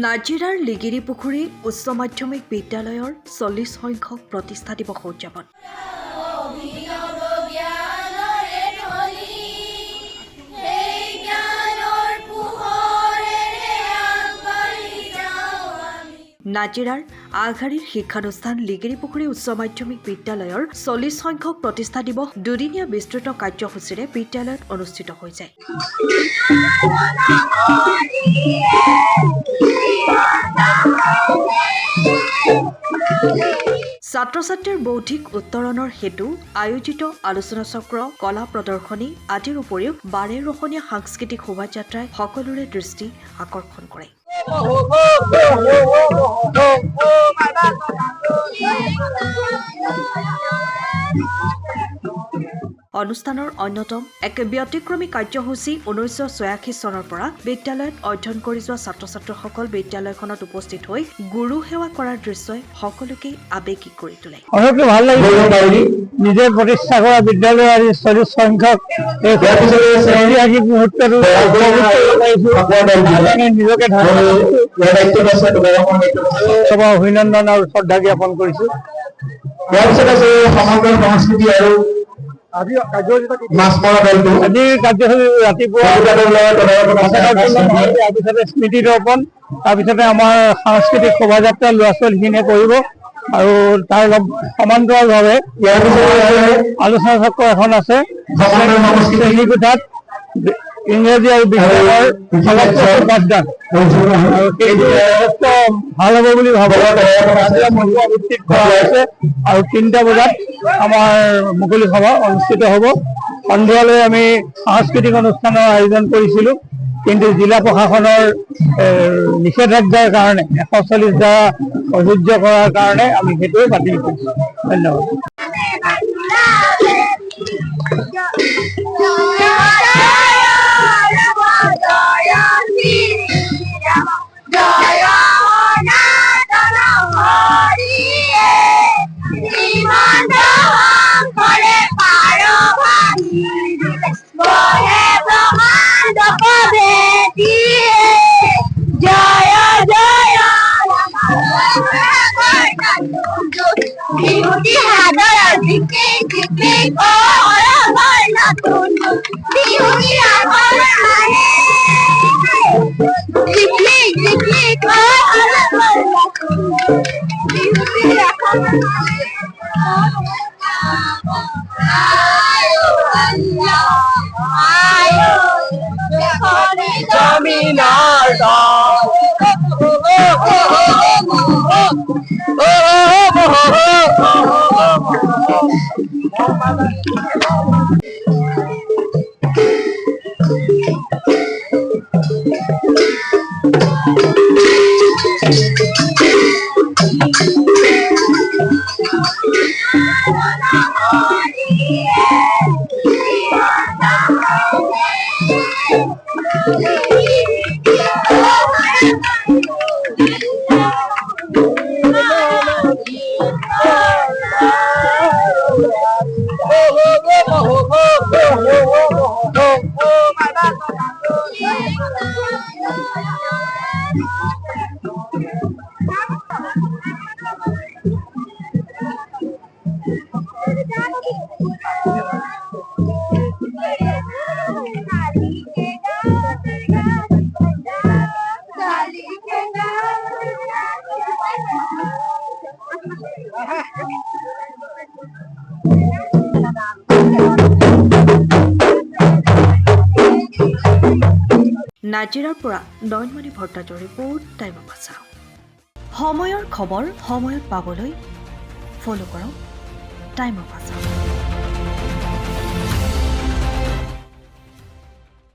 নাজিৰাৰ লিগিৰিপুখুৰী উচ্চ মাধ্যমিক বিদ্যালয়ৰ 40 সংখ্যক প্ৰতিষ্ঠা দিৱস উদযাপন। নাজিৰাৰ আগশাৰীৰ শিক্ষানুষ্ঠান লিগিৰিপুখুৰী উচ্চ মাধ্যমিক বিদ্যালয়ৰ 40 সংখ্যক প্ৰতিষ্ঠা দিৱস দুদিনীয়া বিস্তৃত কাৰ্যসূচীৰে বিদ্যালয়ত অনুষ্ঠিত হৈ যায়। ছাত্ৰ-ছাত্ৰীৰ বৌদ্ধিক উত্তৰণৰ হেতু আয়োজিত আলোচনা চক্ৰ, কলা প্ৰদৰ্শনী আদিৰ উপৰিও বাৰেৰহণীয়া সাংস্কৃতিক শোভাযাত্ৰাই সকলোৰে দৃষ্টি আকৰ্ষণ কৰে। অনুষ্ঠানৰ অন্যতম এক ব্যতিক্ৰমী কাৰ্যসূচী 1986 চনৰ পৰা বিদ্যালয়ত অধ্যয়ন কৰি যোৱা ছাত্ৰ-ছাত্ৰীসকল বিদ্যালয়খনত উপস্থিত হৈ গুৰু সেৱা কৰাৰ দৃশ্যই সকলোকে আৱেগিক কৰি তোলে। ভাল লাগিছে নিজে প্ৰতিষ্ঠা কৰা বিদ্যালয় আজি 40 সংখ্যক ঐতিহাসিক মুহূৰ্তটো নিজকে অভিনন্দন আৰু শ্ৰদ্ধা জ্ঞাপন কৰিছো। সমগ্ৰ সংস্কৃতি আৰু আজিৰ কাৰ্যসূচী ৰাতিপুৱা তাৰপিছতে স্মৃতি দৰ্পণ, তাৰপিছতে আমাৰ সাংস্কৃতিক শোভাযাত্ৰা ল'ৰা ছোৱালীখিনিয়ে কৰিব আৰু তাৰ সমান্তৰালভাৱে ইয়াৰ আলোচনা চক্ৰ এখন আছে। শ্ৰেণীকোঠাত ইংৰাজী আৰু বিজ্ঞানৰ পাঠদান যথেষ্ট ভাল হ'ব বুলি ভাবো। ভিত্তিত কৰা হৈছে আৰু 3টা বজাত আমাৰ মুকলি সভা অনুষ্ঠিত হ'ব। সন্ধিয়ালৈ আমি সাংস্কৃতিক অনুষ্ঠানৰ আয়োজন কৰিছিলোঁ, কিন্তু জিলা প্ৰশাসনৰ নিষেধাজ্ঞাৰ কাৰণে 140 দ্বাৰা প্ৰযোজ্য কৰাৰ কাৰণে আমি সেইটো বাতিল কৰিছোঁ। ধন্যবাদ। নাজিৰাৰ পৰা নয়নমণি ভট্টাচাৰ্যৰ ৰিপৰ্ট, টাইম অফ আছাম। সময়ৰ খবৰ সময়ত পাবলৈ ফ'ল' কৰক টাইম অফ আছাম।